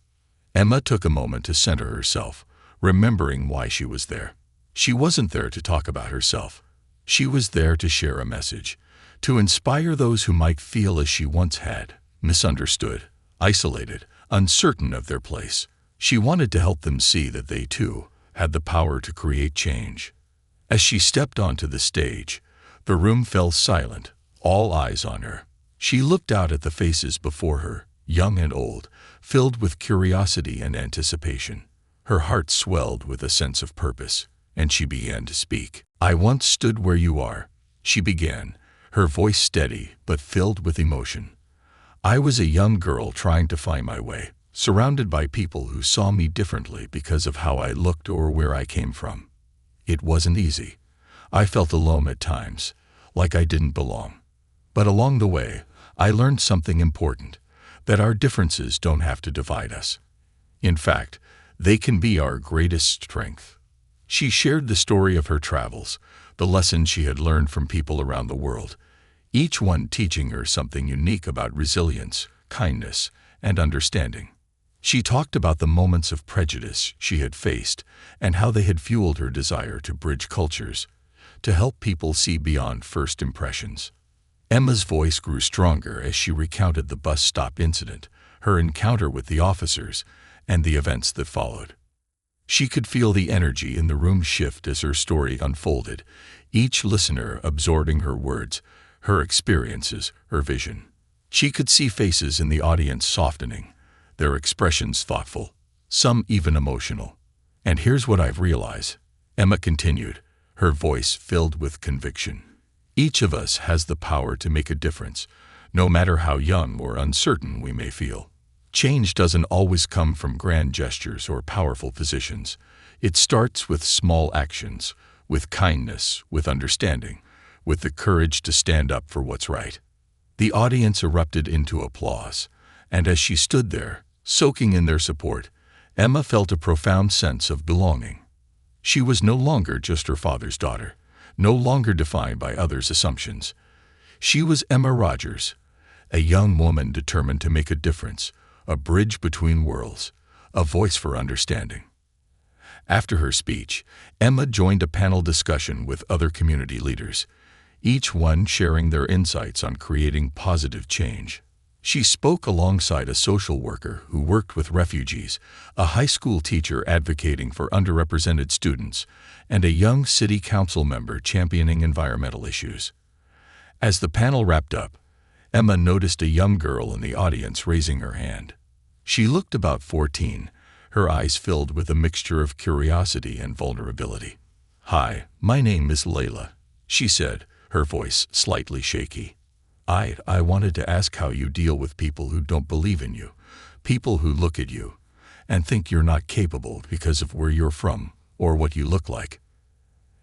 Emma took a moment to center herself, remembering why she was there. She wasn't there to talk about herself. She was there to share a message, to inspire those who might feel as she once had, misunderstood, isolated, uncertain of their place. She wanted to help them see that they, too, had the power to create change. As she stepped onto the stage, the room fell silent, all eyes on her. She looked out at the faces before her, young and old, filled with curiosity and anticipation. Her heart swelled with a sense of purpose, and she began to speak. "I once stood where you are," she began, her voice steady but filled with emotion. "I was a young girl trying to find my way, surrounded by people who saw me differently because of how I looked or where I came from. It wasn't easy. I felt alone at times, like I didn't belong. But along the way, I learned something important, that our differences don't have to divide us. In fact, they can be our greatest strength." She shared the story of her travels, the lessons she had learned from people around the world, each one teaching her something unique about resilience, kindness, and understanding. She talked about the moments of prejudice she had faced and how they had fueled her desire to bridge cultures, to help people see beyond first impressions. Emma's voice grew stronger as she recounted the bus stop incident, her encounter with the officers, and the events that followed. She could feel the energy in the room shift as her story unfolded, each listener absorbing her words, her experiences, her vision. She could see faces in the audience softening, their expressions thoughtful, some even emotional. "And here's what I've realized," Emma continued, her voice filled with conviction. "Each of us has the power to make a difference, no matter how young or uncertain we may feel. Change doesn't always come from grand gestures or powerful positions. It starts with small actions, with kindness, with understanding, with the courage to stand up for what's right." The audience erupted into applause, and as she stood there, soaking in their support, Emma felt a profound sense of belonging. She was no longer just her father's daughter, no longer defined by others' assumptions. She was Emma Rogers, a young woman determined to make a difference, a bridge between worlds, a voice for understanding. After her speech, Emma joined a panel discussion with other community leaders, each one sharing their insights on creating positive change. She spoke alongside a social worker who worked with refugees, a high school teacher advocating for underrepresented students, and a young city council member championing environmental issues. As the panel wrapped up, Emma noticed a young girl in the audience raising her hand. She looked about 14, her eyes filled with a mixture of curiosity and vulnerability. "Hi, my name is Layla," she said, her voice slightly shaky. I wanted to ask how you deal with people who don't believe in you, people who look at you and think you're not capable because of where you're from or what you look like."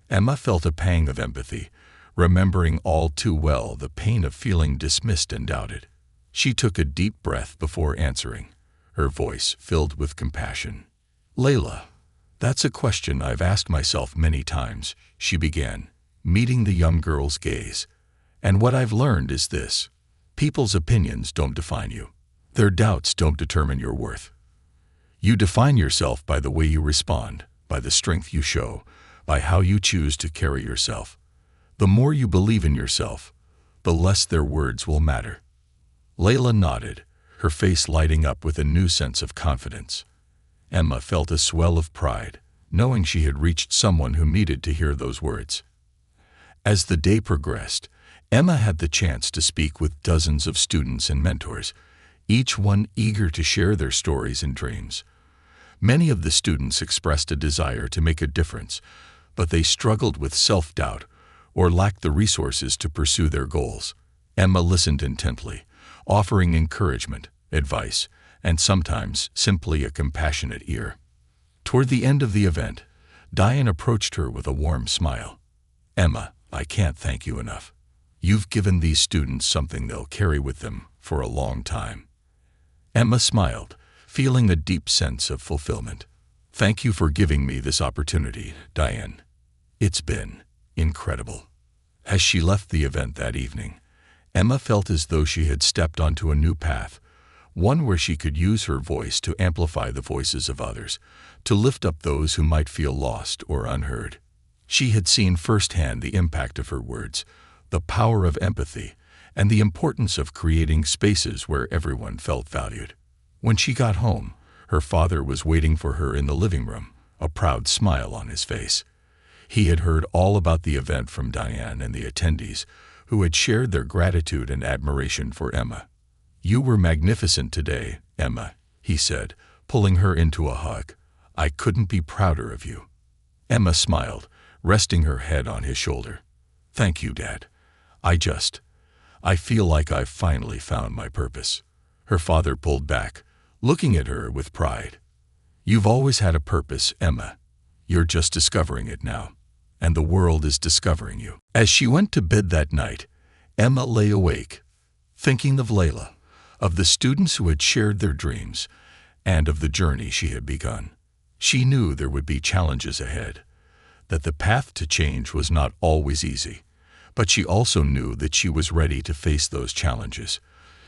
Emma felt a pang of empathy, remembering all too well the pain of feeling dismissed and doubted. She took a deep breath before answering, her voice filled with compassion. "Layla, that's a question I've asked myself many times," she began, meeting the young girl's gaze. "And what I've learned is this: people's opinions don't define you. Their doubts don't determine your worth. You define yourself by the way you respond, by the strength you show, by how you choose to carry yourself. The more you believe in yourself, the less their words will matter." Layla nodded, her face lighting up with a new sense of confidence. Emma felt a swell of pride, knowing she had reached someone who needed to hear those words. As the day progressed, Emma had the chance to speak with dozens of students and mentors, each one eager to share their stories and dreams. Many of the students expressed a desire to make a difference, but they struggled with self-doubt or lacked the resources to pursue their goals. Emma listened intently, offering encouragement, advice, and sometimes simply a compassionate ear. Toward the end of the event, Diane approached her with a warm smile. "Emma, I can't thank you enough. You've given these students something they'll carry with them for a long time." Emma smiled, feeling a deep sense of fulfillment. "Thank you for giving me this opportunity, Diane. It's been incredible." As she left the event that evening, Emma felt as though she had stepped onto a new path, one where she could use her voice to amplify the voices of others, to lift up those who might feel lost or unheard. She had seen firsthand the impact of her words, the power of empathy, and the importance of creating spaces where everyone felt valued. When she got home, her father was waiting for her in the living room, a proud smile on his face. He had heard all about the event from Diane and the attendees, who had shared their gratitude and admiration for Emma. "You were magnificent today, Emma," he said, pulling her into a hug. "I couldn't be prouder of you." Emma smiled, resting her head on his shoulder. "Thank you, Dad. I feel like I've finally found my purpose." Her father pulled back, looking at her with pride. "You've always had a purpose, Emma. You're just discovering it now, and the world is discovering you." As she went to bed that night, Emma lay awake, thinking of Layla, of the students who had shared their dreams, and of the journey she had begun. She knew there would be challenges ahead, that the path to change was not always easy, but she also knew that she was ready to face those challenges,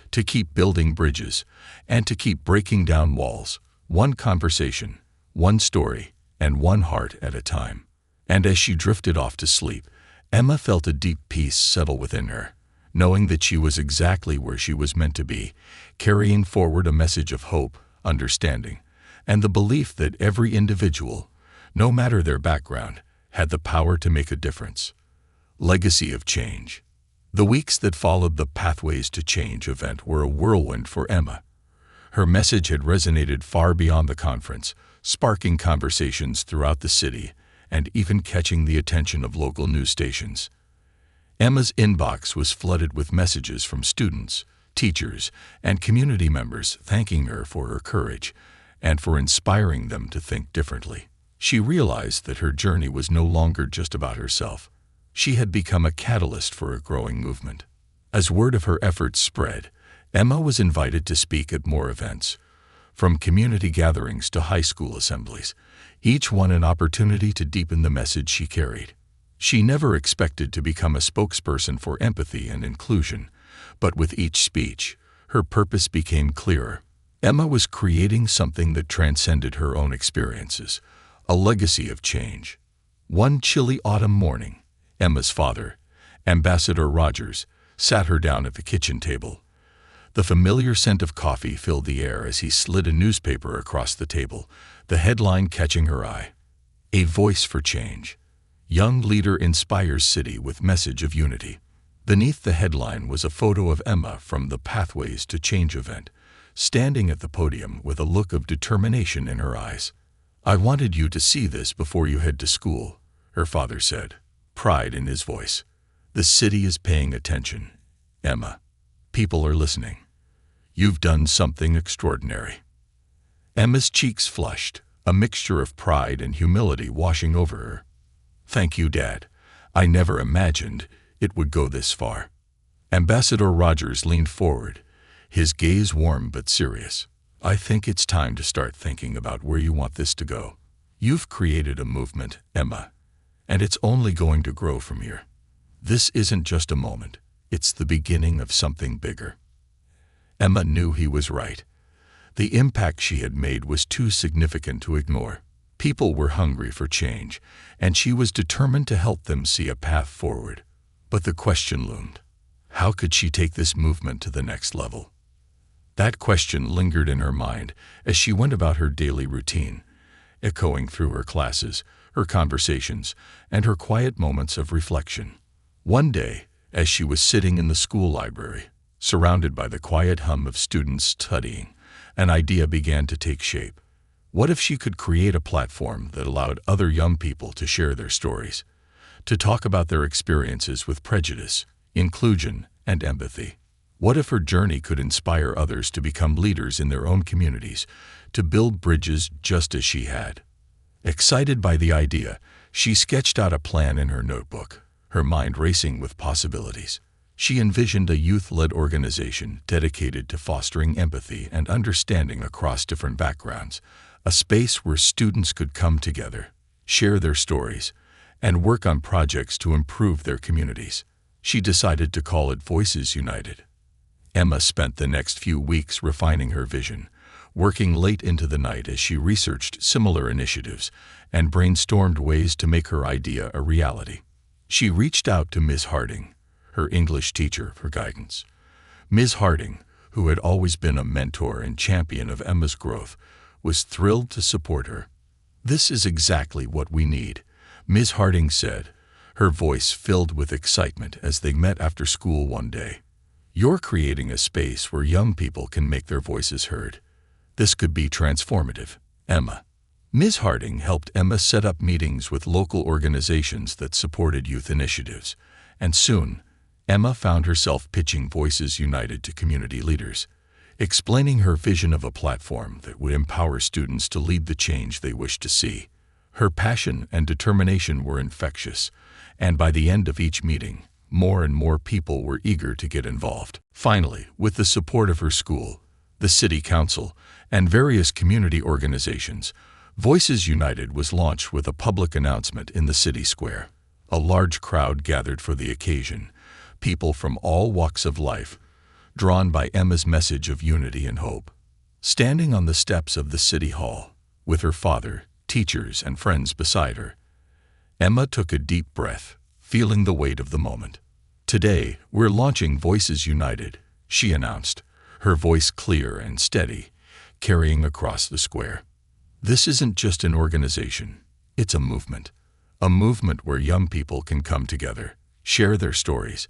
to keep building bridges, and to keep breaking down walls, one conversation, one story, and one heart at a time. And as she drifted off to sleep, Emma felt a deep peace settle within her, knowing that she was exactly where she was meant to be, carrying forward a message of hope, understanding, and the belief that every individual, no matter their background, had the power to make a difference. Legacy of change. The weeks that followed the Pathways to Change event were a whirlwind for Emma. Her message had resonated far beyond the conference, sparking conversations throughout the city and even catching the attention of local news stations. Emma's inbox was flooded with messages from students, teachers, and community members thanking her for her courage and for inspiring them to think differently. She realized that her journey was no longer just about herself. She had become a catalyst for a growing movement. As word of her efforts spread, Emma was invited to speak at more events, from community gatherings to high school assemblies, each one an opportunity to deepen the message she carried. She never expected to become a spokesperson for empathy and inclusion, but with each speech, her purpose became clearer. Emma was creating something that transcended her own experiences, a legacy of change. One chilly autumn morning, Emma's father, Ambassador Rogers, sat her down at the kitchen table. The familiar scent of coffee filled the air as he slid a newspaper across the table, the headline catching her eye. A voice for change. Young leader inspires city with message of unity. Beneath the headline was a photo of Emma from the Pathways to Change event, standing at the podium with a look of determination in her eyes. "I wanted you to see this before you head to school," her father said, pride in his voice. "The city is paying attention, Emma. People are listening. You've done something extraordinary." Emma's cheeks flushed, a mixture of pride and humility washing over her. "Thank you, Dad. I never imagined it would go this far." Ambassador Rogers leaned forward, his gaze warm but serious. "I think it's time to start thinking about where you want this to go. You've created a movement, Emma, and it's only going to grow from here. This isn't just a moment. It's the beginning of something bigger." Emma knew he was right. The impact she had made was too significant to ignore. People were hungry for change, and she was determined to help them see a path forward. But the question loomed. How could she take this movement to the next level? That question lingered in her mind as she went about her daily routine, echoing through her classes, her conversations, and her quiet moments of reflection. One day, as she was sitting in the school library, surrounded by the quiet hum of students studying, an idea began to take shape. What if she could create a platform that allowed other young people to share their stories, to talk about their experiences with prejudice, inclusion, and empathy? What if her journey could inspire others to become leaders in their own communities, to build bridges just as she had? Excited by the idea, she sketched out a plan in her notebook, her mind racing with possibilities. She envisioned a youth-led organization dedicated to fostering empathy and understanding across different backgrounds, a space where students could come together, share their stories, and work on projects to improve their communities. She decided to call it Voices United. Emma spent the next few weeks refining her vision, working late into the night as she researched similar initiatives and brainstormed ways to make her idea a reality. She reached out to Ms. Harding, her English teacher, for guidance. Ms. Harding, who had always been a mentor and champion of Emma's growth, was thrilled to support her. "This is exactly what we need," Ms. Harding said, her voice filled with excitement as they met after school one day. "You're creating a space where young people can make their voices heard. This could be transformative, Emma." Ms. Harding helped Emma set up meetings with local organizations that supported youth initiatives, and soon, Emma found herself pitching Voices United to community leaders, explaining her vision of a platform that would empower students to lead the change they wished to see. Her passion and determination were infectious, and by the end of each meeting, more and more people were eager to get involved. Finally, with the support of her school, the city council, and various community organizations, Voices United was launched with a public announcement in the city square. A large crowd gathered for the occasion, people from all walks of life, drawn by Emma's message of unity and hope. Standing on the steps of the city hall, with her father, teachers, and friends beside her, Emma took a deep breath, feeling the weight of the moment. "Today, we're launching Voices United," she announced, her voice clear and steady, carrying across the square. "This isn't just an organization, it's a movement where young people can come together, share their stories,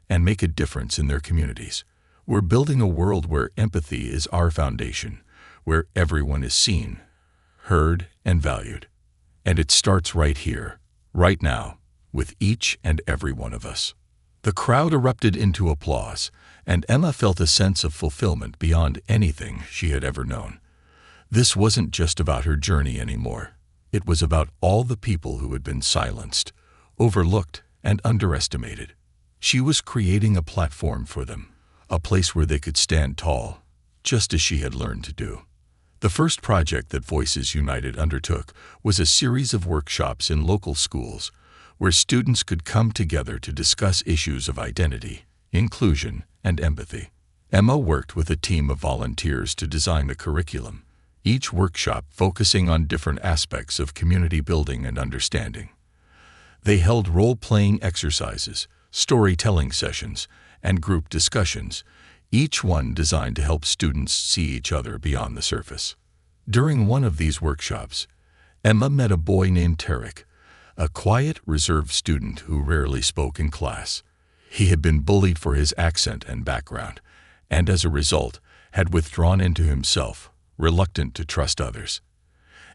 and make a difference in their communities. We're building a world where empathy is our foundation, where everyone is seen, heard, and valued. And it starts right here, right now, with each and every one of us." The crowd erupted into applause, and Emma felt a sense of fulfillment beyond anything she had ever known. This wasn't just about her journey anymore. It was about all the people who had been silenced, overlooked, and underestimated. She was creating a platform for them, a place where they could stand tall, just as she had learned to do. The first project that Voices United undertook was a series of workshops in local schools, where students could come together to discuss issues of identity, inclusion, and empathy. Emma worked with a team of volunteers to design the curriculum, each workshop focusing on different aspects of community building and understanding. They held role-playing exercises, storytelling sessions, and group discussions, each one designed to help students see each other beyond the surface. During one of these workshops, Emma met a boy named Tarek, a quiet, reserved student who rarely spoke in class. He had been bullied for his accent and background, and as a result, had withdrawn into himself, reluctant to trust others.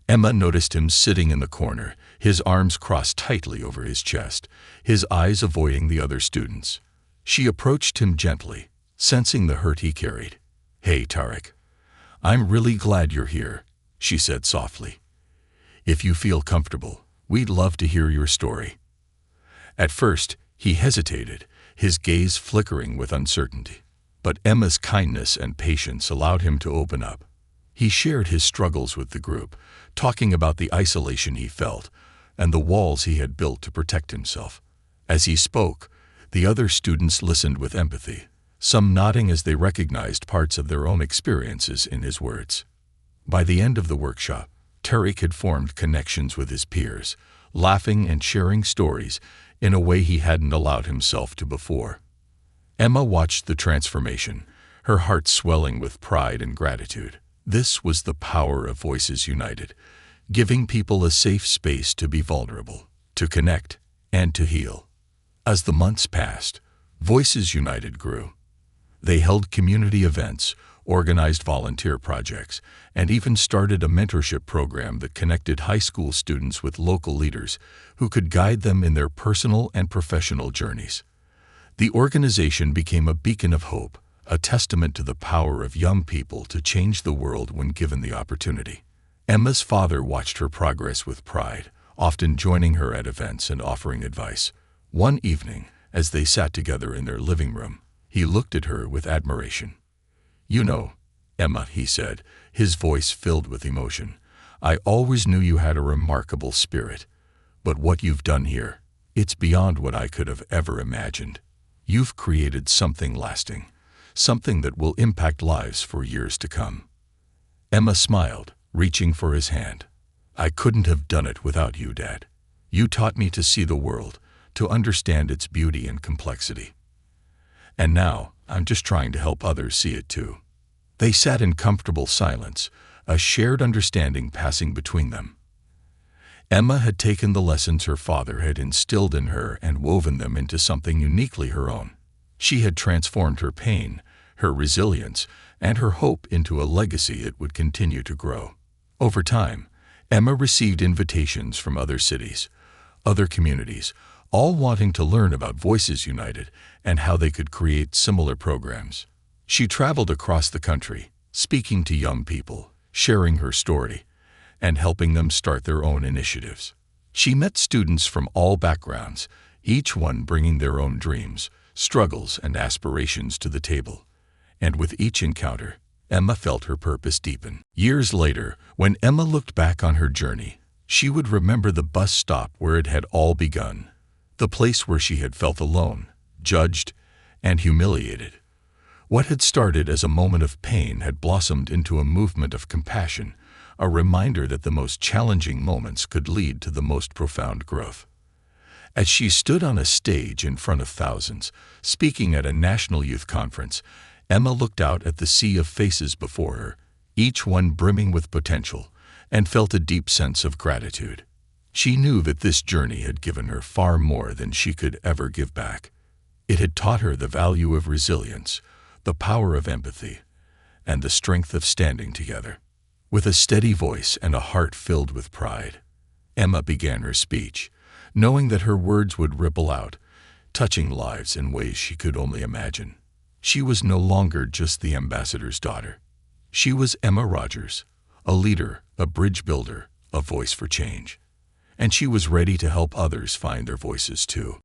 Emma noticed him sitting in the corner, his arms crossed tightly over his chest, his eyes avoiding the other students. She approached him gently, sensing the hurt he carried. "Hey, Tarek. I'm really glad you're here," she said softly. "If you feel comfortable, we'd love to hear your story." At first, he hesitated, his gaze flickering with uncertainty. But Emma's kindness and patience allowed him to open up. He shared his struggles with the group, talking about the isolation he felt and the walls he had built to protect himself. As he spoke, the other students listened with empathy, some nodding as they recognized parts of their own experiences in his words. By the end of the workshop, Tarek had formed connections with his peers, laughing and sharing stories in a way he hadn't allowed himself to before. Emma watched the transformation, her heart swelling with pride and gratitude. This was the power of Voices United, giving people a safe space to be vulnerable, to connect, and to heal. As the months passed, Voices United grew. They held community events, organized volunteer projects, and even started a mentorship program that connected high school students with local leaders who could guide them in their personal and professional journeys. The organization became a beacon of hope, a testament to the power of young people to change the world when given the opportunity. Emma's father watched her progress with pride, often joining her at events and offering advice. One evening, as they sat together in their living room, he looked at her with admiration. "You know, Emma," he said, his voice filled with emotion, "I always knew you had a remarkable spirit. But what you've done here, it's beyond what I could have ever imagined. You've created something lasting, something that will impact lives for years to come." Emma smiled, reaching for his hand. "I couldn't have done it without you, Dad. You taught me to see the world, to understand its beauty and complexity. And now, I'm just trying to help others see it too." They sat in comfortable silence, a shared understanding passing between them. Emma had taken the lessons her father had instilled in her and woven them into something uniquely her own. She had transformed her pain, her resilience, and her hope into a legacy it would continue to grow. Over time, Emma received invitations from other cities, other communities, all wanting to learn about Voices United and how they could create similar programs. She traveled across the country, speaking to young people, sharing her story, and helping them start their own initiatives. She met students from all backgrounds, each one bringing their own dreams, struggles, and aspirations to the table. And with each encounter, Emma felt her purpose deepen. Years later, when Emma looked back on her journey, she would remember the bus stop where it had all begun, the place where she had felt alone, judged, and humiliated. What had started as a moment of pain had blossomed into a movement of compassion, a reminder that the most challenging moments could lead to the most profound growth. As she stood on a stage in front of thousands, speaking at a national youth conference, Emma looked out at the sea of faces before her, each one brimming with potential, and felt a deep sense of gratitude. She knew that this journey had given her far more than she could ever give back. It had taught her the value of resilience, the power of empathy, and the strength of standing together. With a steady voice and a heart filled with pride, Emma began her speech, knowing that her words would ripple out, touching lives in ways she could only imagine. She was no longer just the ambassador's daughter. She was Emma Rogers, a leader, a bridge builder, a voice for change. And she was ready to help others find their voices too.